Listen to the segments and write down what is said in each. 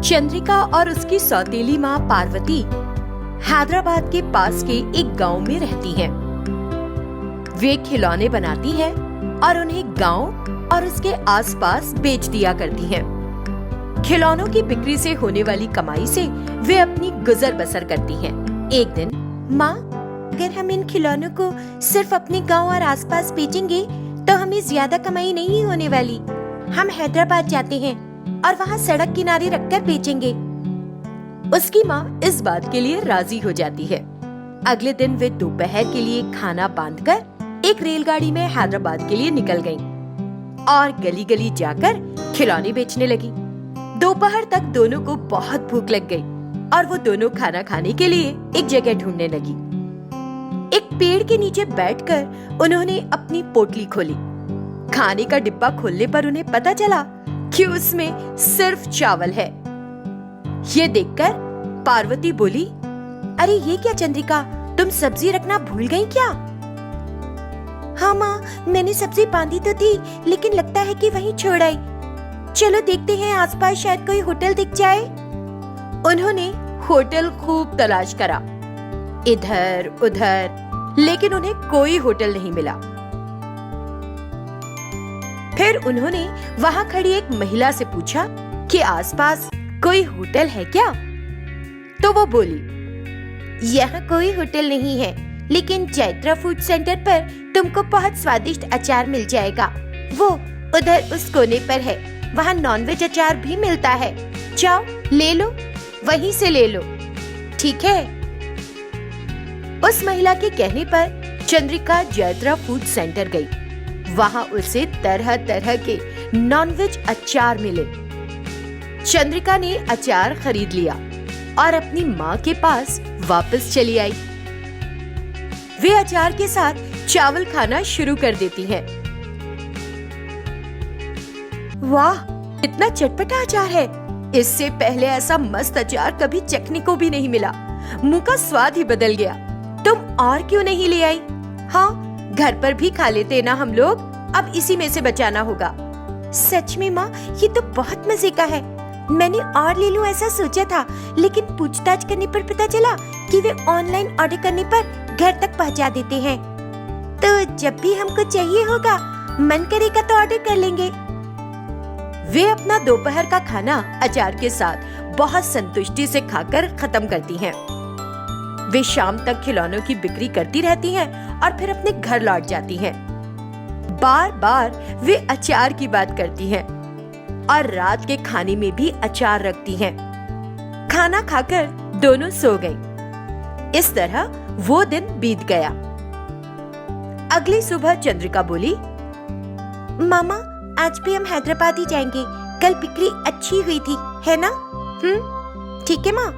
चंद्रिका और उसकी सौतेली माँ पार्वती हैदराबाद के पास के एक गांव में रहती हैं। वे खिलौने बनाती हैं और उन्हें गांव और उसके आसपास बेच दिया करती हैं। खिलौनों की बिक्री से होने वाली कमाई से वे अपनी गुजर बसर करती हैं। एक दिन, माँ, अगर हम इन खिलौनों को सिर्फ अपने गांव और आसपास बेचेंगे तो हमें ज्यादा कमाई नहीं होने वाली। हम हैदराबाद जाते हैं और वहाँ सड़क किनारे रखकर बेचेंगे। उसकी माँ इस बात के लिए राजी हो जाती है। अगले दिन वे दोपहर के लिए खाना बांधकर एक रेलगाड़ी में हैदराबाद के लिए निकल गईं और गली गली जाकर खिलौने बेचने लगी। दोपहर तक दोनों को बहुत भूख लग गई और वो दोनों खाना खाने के लिए एक जगह ढूंढने लगी। एक पेड़ के नीचे बैठकर उन्होंने अपनी पोटली खोली। खाने का डिब्बा खोलने पर उन्हें पता चला कि उसमें सिर्फ चावल है। ये देखकर पार्वती बोली, अरे ये क्या चंद्रिका, तुम सब्जी रखना भूल गई क्या? हाँ माँ, मैंने सब्जी बांधी तो थी, लेकिन लगता है कि वहीं छोड़ आई। चलो देखते हैं, आसपास शायद कोई होटल दिख जाए। उन्होंने होटल खूब तलाश करा, इधर उधर, लेकिन उन्हें कोई होटल नहीं मिला। फिर उन्होंने वहां खड़ी एक महिला से पूछा कि आसपास कोई होटल है क्या? तो वो बोली, यहाँ कोई होटल नहीं है, लेकिन चैत्रा फूड सेंटर पर तुमको बहुत स्वादिष्ट अचार मिल जाएगा। वो उधर उस कोने पर है, वहाँ नॉनवेज अचार भी मिलता है। जाओ ले लो, वहीं से ले लो, ठीक है? उस महिला के कहने पर चंद्रिका चैत्रा फूड सेंटर गई। वहाँ उसे तरह तरह के नॉनवेज अचार मिले। चंद्रिका ने अचार खरीद लिया और अपनी माँ के पास वापस चली आई। वे अचार के साथ चावल खाना शुरू कर देती हैं। वाह, कितना चटपटा अचार है! इससे पहले ऐसा मस्त अचार कभी चखने को भी नहीं मिला। मुंह का स्वाद ही बदल गया। तुम और क्यों नहीं ले आई? हाँ, घर पर भी खा लेते ना हम लोग। अब इसी में से बचाना होगा। सच में माँ, ये तो बहुत मजे का है। मैंने और ले लूं ऐसा सोचा था, लेकिन पूछताछ करने पर पता चला कि वे ऑनलाइन ऑर्डर करने पर घर तक पहुंचा देते हैं। तो जब भी हमको चाहिए होगा, मन करेगा तो ऑर्डर कर लेंगे। वे अपना दोपहर का खाना अचार के साथ बहुत संतुष्टि से खाकर खत्म करती हैं। वे शाम तक खिलौनों की बिक्री करती रहती हैं और फिर अपने घर लौट जाती हैं। बार बार वे अचार की बात करती हैं और रात के खाने में भी अचार रखती हैं। खाना खाकर दोनों सो गईं। इस तरह वो दिन बीत गया। अगली सुबह चंद्रिका बोली, मामा, आज भी हम हैदराबाद ही जाएंगे। कल बिक्री अच्छी हुई थी, है ना? ठीक है माँ।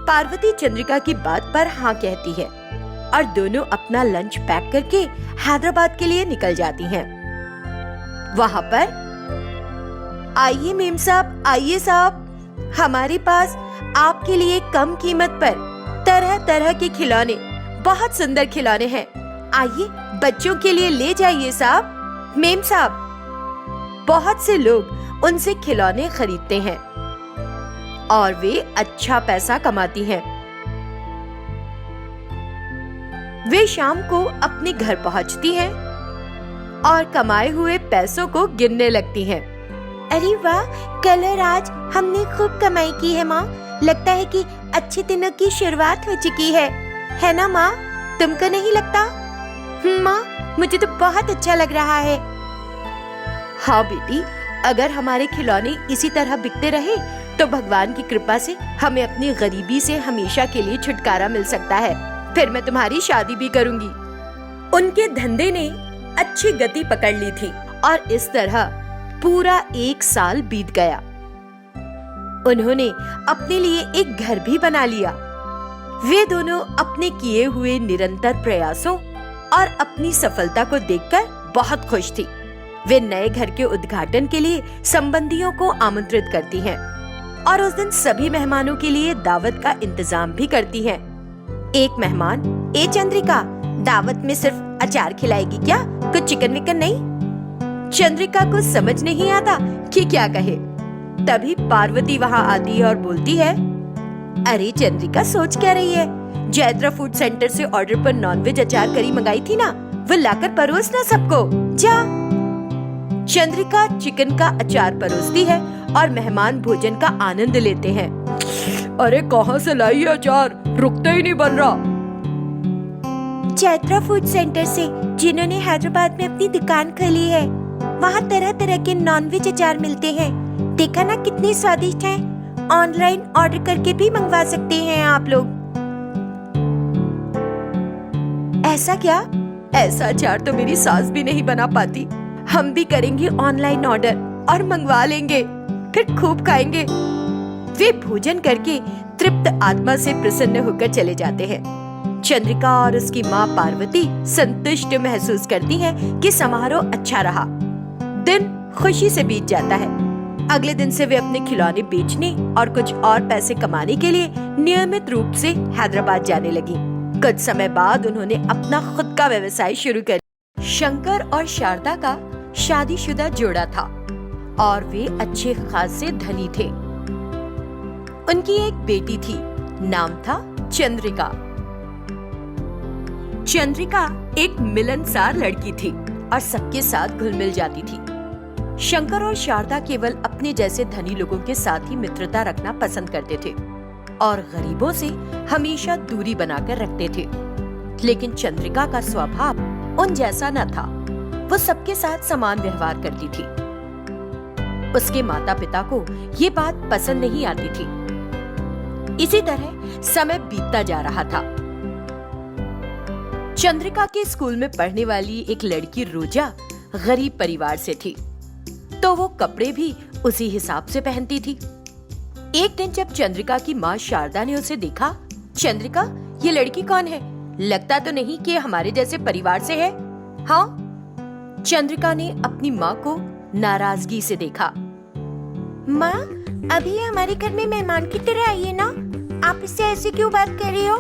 पार्वती चंद्रिका की बात पर हाँ कहती है और दोनों अपना लंच पैक करके हैदराबाद के लिए निकल जाती हैं। वहाँ पर, आइए मेम साहब, आइए साहब, हमारे पास आपके लिए कम कीमत पर तरह तरह के खिलौने, बहुत सुंदर खिलौने हैं। आइए बच्चों के लिए ले जाइए साहब। मेम साहब, बहुत से लोग उनसे खिलौने खरीदते हैं और वे अच्छा पैसा कमाती हैं। वे शाम को अपने घर पहुंचती हैं और कमाए हुए पैसों को गिनने लगती हैं। अरे वाह, कल और आज हमने खूब कमाई की है माँ। लगता है कि अच्छे दिनों की शुरुआत हो चुकी है ना माँ? तुमको नहीं लगता? माँ, मुझे तो बहुत अच्छा लग रहा है। हाँ बेटी, अगर हमारे खिलौने इसी तरह बिकते रहे तो भगवान की कृपा से हमें अपनी गरीबी से हमेशा के लिए छुटकारा मिल सकता है। फिर मैं तुम्हारी शादी भी करूंगी। उनके धंधे ने अच्छी गति पकड़ ली थी और इस तरह पूरा 1 साल बीत गया। उन्होंने अपने लिए एक घर भी बना लिया। वे दोनों अपने किए हुए निरंतर प्रयासों और अपनी सफलता को देखकर बहुत खुश थी। वे नए घर के उद्घाटन के लिए संबंधियों को आमंत्रित करती हैं और उस दिन सभी मेहमानों के लिए दावत का इंतजाम भी करती हैं। एक मेहमान, ए चंद्रिका, दावत में सिर्फ अचार खिलाएगी क्या? कुछ चिकन विकन नहीं? चंद्रिका को समझ नहीं आता कि क्या कहे। तभी पार्वती वहाँ आती है और बोलती है, अरे चंद्रिका, सोच क्या रही है? जैत्रा फूड सेंटर से ऑर्डर पर नॉनवेज अचार करी मंगाई थी ना, वो लाकर परोस ना सबको, जा। चंद्रिका चिकन का अचार परोसती है और मेहमान भोजन का आनंद लेते हैं। अरे कहाँ से लाई है अचार? रुकता ही नहीं बन रहा। जैत्रा फूड सेंटर से, जिन्होंने हैदराबाद में अपनी दुकान खोली है। वहाँ तरह तरह के नॉनवेज अचार मिलते हैं। देखा ना कितने स्वादिष्ट हैं। ऑनलाइन ऑर्डर करके भी मंगवा सकते हैं आप लोग। ऐसा क्या? ऐसा अचार तो मेरी सास भी नहीं बना पाती। हम भी करेंगे ऑनलाइन ऑर्डर और मंगवा लेंगे, फिर खूब खाएंगे। वे भोजन करके तृप्त आत्मा से प्रसन्न होकर चले जाते हैं। चंद्रिका और उसकी माँ पार्वती संतुष्ट महसूस करती हैं कि समारोह अच्छा रहा। दिन खुशी से बीत जाता है। अगले दिन से वे अपने खिलौने बेचने और कुछ और पैसे कमाने के लिए नियमित रूप से हैदराबाद जाने लगी। कुछ समय बाद उन्होंने अपना खुद का व्यवसाय शुरू कर दिया। शंकर और शारदा का शादीशुदा जोड़ा था और वे अच्छे खासे धनी थे। उनकी एक बेटी थी, नाम था चंद्रिका। चंद्रिका एक मिलनसार लड़की थी और सबके साथ घुल मिल जाती थी। शंकर और शारदा केवल अपने जैसे धनी लोगों के साथ ही मित्रता रखना पसंद करते थे और गरीबों से हमेशा दूरी बनाकर रखते थे। लेकिन चंद्रिका का स्वभाव उन जैसा न था। वो सबके साथ समान व्यवहार करती थी। उसके माता पिता को ये बात पसंद नहीं आती थी। इसी तरह समय बीतता जा रहा था। चंद्रिका के स्कूल में पढ़ने वाली एक लड़की रोजा गरीब परिवार से थी, तो वो कपड़े भी उसी हिसाब से पहनती थी। एक दिन जब चंद्रिका की माँ शारदा ने उसे देखा, चंद्रिका, ये लड़की कौन है? लगता तो नहीं कि हमारे जैसे परिवार से है। हाँ? चंद्रिका ने अपनी माँ को नाराजगी से देखा। माँ, अभी हमारे घर में मेहमान की तरह आई है ना? आप इससे ऐसे क्यों बात कर रही हो?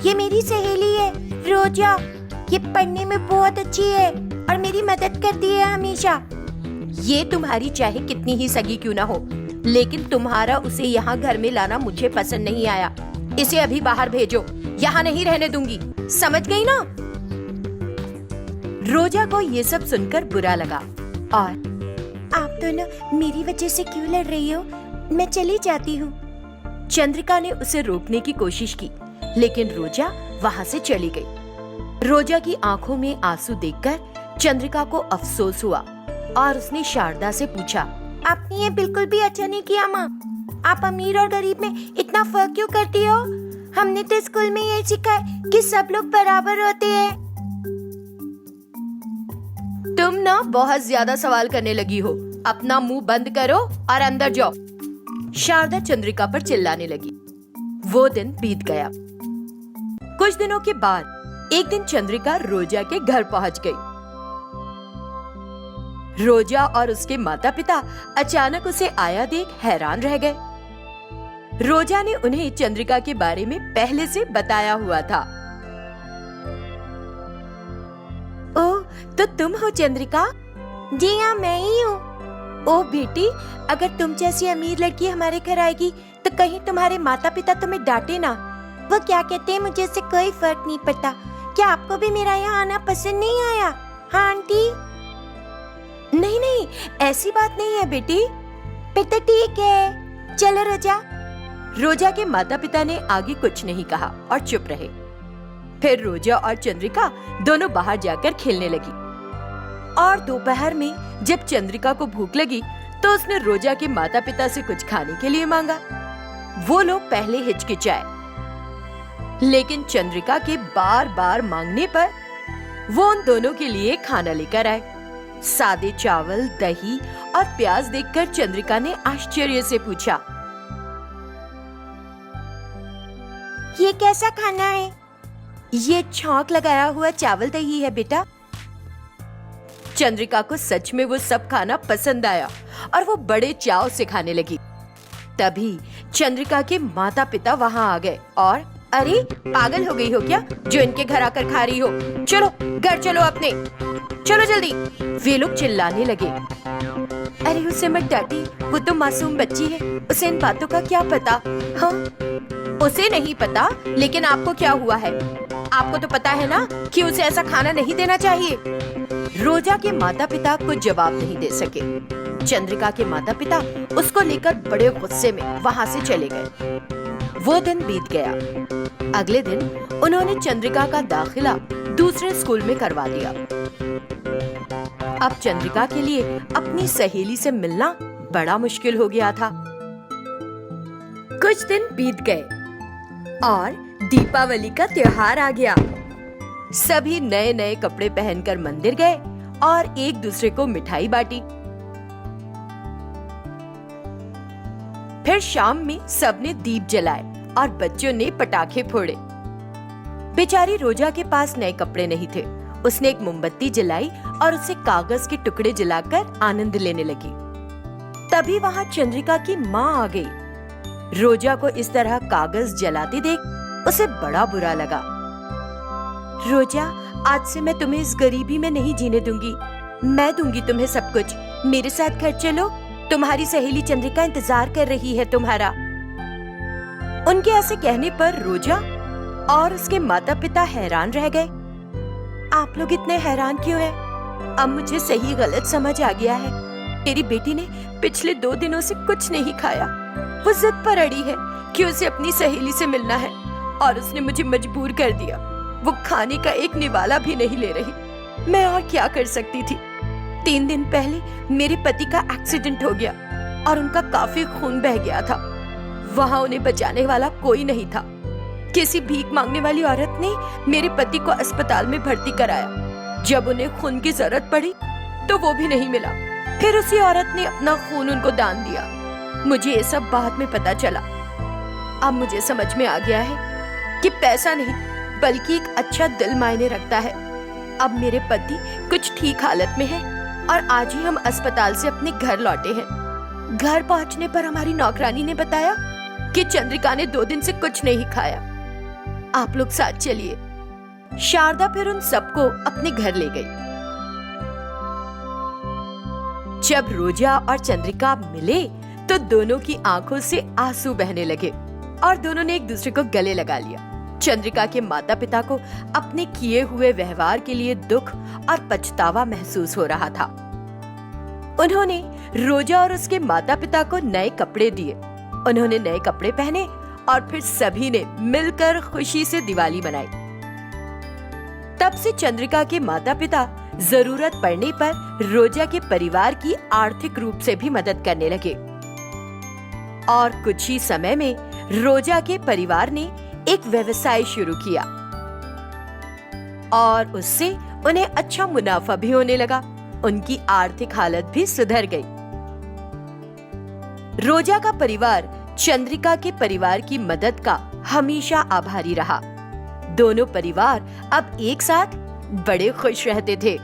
ये मेरी सहेली है, रोजा। ये पढ़ने में बहुत अच्छी है और मेरी मदद करती है हमेशा। ये तुम्हारी चाहे कितनी ही सगी क्यों ना हो, लेकिन तुम्हारा उसे यहाँ घर में लाना मुझे पसंद नहीं आया। इसे अभी बाहर भेजो, यहाँ नहीं रहने दूंगी, समझ गई ना? रोजा को ये सब सुनकर बुरा लगा और आप दोनों मेरी वजह से क्यों लड़ रही हो? मैं चली जाती हूँ। चंद्रिका ने उसे रोकने की कोशिश की, लेकिन रोजा वहाँ से चली गई। रोजा की आंखों में आंसू देखकर चंद्रिका को अफसोस हुआ और उसने शारदा से पूछा, आपने ये बिल्कुल भी अच्छा नहीं किया माँ। आप अमीर और गरीब में इतना फर्क क्यों करती हो? हमने तो स्कूल में ये सीखा है कि सब लोग बराबर होते हैं। तुम ना बहुत ज्यादा सवाल करने लगी हो। अपना मुंह बंद करो और अंदर जाओ। शारदा चंद्रिका पर चिल्लाने लगी। वो दिन बीत गया। कुछ दिनों के बाद एक दिन चंद्रिका रोजा के घर पहुंच गई। रोजा और उसके माता पिता अचानक उसे आया देख हैरान रह गए। रोजा ने उन्हें चंद्रिका के बारे में पहले से बताया हुआ था। ओह, तो तुम हो चंद्रिका? जी हाँ, मैं ही हूँ। ओह बेटी, अगर तुम जैसी अमीर लड़की हमारे घर आएगी तो कहीं तुम्हारे माता पिता तुम्हें डांटे ना। वो क्या कहते हैं, मुझे इससे कोई फर्क नहीं पड़ता। क्या आपको भी मेरा यहाँ आना पसंद नहीं आया? हाँ आंटी? नहीं नहीं, ऐसी बात नहीं है बेटी। फिर तो ठीक है, चलो रोजा। रोजा के माता पिता ने आगे कुछ नहीं कहा और चुप रहे। फिर रोजा और चंद्रिका दोनों बाहर जाकर खेलने लगी और दोपहर में जब चंद्रिका को भूख लगी तो उसने रोजा के माता पिता से कुछ खाने के लिए मांगा। वो लोग पहले हिचकिचाए, लेकिन चंद्रिका के बार बार मांगने पर वो उन दोनों के लिए खाना लेकर आए। सादे चावल, दही और प्याज देखकर चंद्रिका ने आश्चर्य से पूछा, ये कैसा खाना है? ये छौंक लगाया हुआ चावल दही है बेटा। चंद्रिका को सच में वो सब खाना पसंद आया और वो बड़े चाव से खाने लगी। तभी चंद्रिका के माता पिता वहाँ आ गए और अरे पागल हो गई हो क्या जो इनके घर आकर खा रही हो? चलो घर चलो अपने, चलो जल्दी। वे लोग चिल्लाने लगे। अरे उसे मत डांटी, वो तो मासूम बच्ची है, उसे इन बातों का क्या पता। हाँ, उसे नहीं पता, लेकिन आपको क्या हुआ है? आपको तो पता है ना कि उसे ऐसा खाना नहीं देना चाहिए। रोजा के माता पिता कुछ जवाब नहीं दे सके। चंद्रिका के माता पिता उसको लेकर बड़े गुस्से में वहाँ से चले गए। वो दिन बीत गया। अगले दिन उन्होंने चंद्रिका का दाखिला दूसरे स्कूल में करवा दिया। अब चंद्रिका के लिए अपनी सहेली से मिलना बड़ा मुश्किल हो गया था। कुछ दिन बीत गए और दीपावली का त्योहार आ गया। सभी नए नए कपड़े पहनकर मंदिर गए और एक दूसरे को मिठाई बांटी। फिर शाम में सबने दीप जलाए और बच्चों ने पटाखे फोड़े। बेचारी रोजा के पास नए कपड़े नहीं थे। उसने एक मोमबत्ती जलाई और उसे कागज के टुकड़े जलाकर आनंद लेने लगी। तभी वहाँ चंद्रिका की माँ आ गई। रोजा को इस तरह कागज जलाते देख उसे बड़ा बुरा लगा। रोजा, आज से मैं तुम्हें इस गरीबी में नहीं जीने दूंगी। मैं दूंगी तुम्हें सब कुछ। मेरे साथ घर चलो, तुम्हारी सहेली चंद्रिका इंतजार कर रही है तुम्हारा। उनके ऐसे कहने पर रोजा और उसके माता पिता हैरान रह गए। आप लोग इतने हैरान क्यों हैं? अब मुझे सही गलत समझ आ गया है। तेरी बेटी ने पिछले 2 दिनों से कुछ नहीं खाया। वो जिद पर अड़ी है कि उसे अपनी सहेली से मिलना है और उसने मुझे मजबूर कर दिया। वो खाने का एक निवाला भी नहीं ले रही। मैं और क्या कर सकती थी? 3 दिन पहले मेरे पति का एक्सीडेंट हो गया और उनका काफी खून बह गया था। वहाँ उन्हें बचाने वाला कोई नहीं था। किसी भीख मांगने वाली औरत ने मेरे पति को अस्पताल में भर्ती कराया। जब उन्हें खून की जरूरत पड़ी तो वो भी नहीं मिला। फिर उसी औरत ने अपना खून उनको दान दिया। मुझे ये सब बाद में पता चला। अब मुझे समझ में आ गया है कि पैसा नहीं बल्कि एक अच्छा दिल मायने रखता है। अब मेरे पति कुछ ठीक हालत में हैं और आज ही हम अस्पताल से अपने घर लौटे हैं। घर पहुंचने पर हमारी नौकरानी ने बताया कि चंद्रिका ने 2 दिन से कुछ नहीं खाया। आप लोग साथ चलिए। शारदा फिर उन सबको अपने घर ले गई। जब रोजा और चंद्रिका मिले तो दोनों की आंखों से आंसू बहने लगे और दोनों ने एक दूसरे को गले लगा लिया। चंद्रिका के माता पिता को अपने किए हुए व्यवहार के लिए दुख और पछतावा महसूस हो रहा था। उन्होंने रोजा और उसके माता पिता को नए कपड़े दिए। उन्होंने नए कपड़े पहने और फिर सभी ने मिलकर खुशी से दिवाली मनाई। तब से चंद्रिका के माता पिता जरूरत पड़ने पर रोजा के परिवार की आर्थिक रूप से भी मदद करने लगे और कुछ ही समय में रोजा के परिवार ने एक व्यवसाय शुरू किया और उससे उन्हें अच्छा मुनाफा भी होने लगा। उनकी आर्थिक हालत भी सुधर गई। रोजा का परिवार चंद्रिका के परिवार की मदद का हमेशा आभारी रहा। दोनों परिवार अब एक साथ बड़े खुश रहते थे।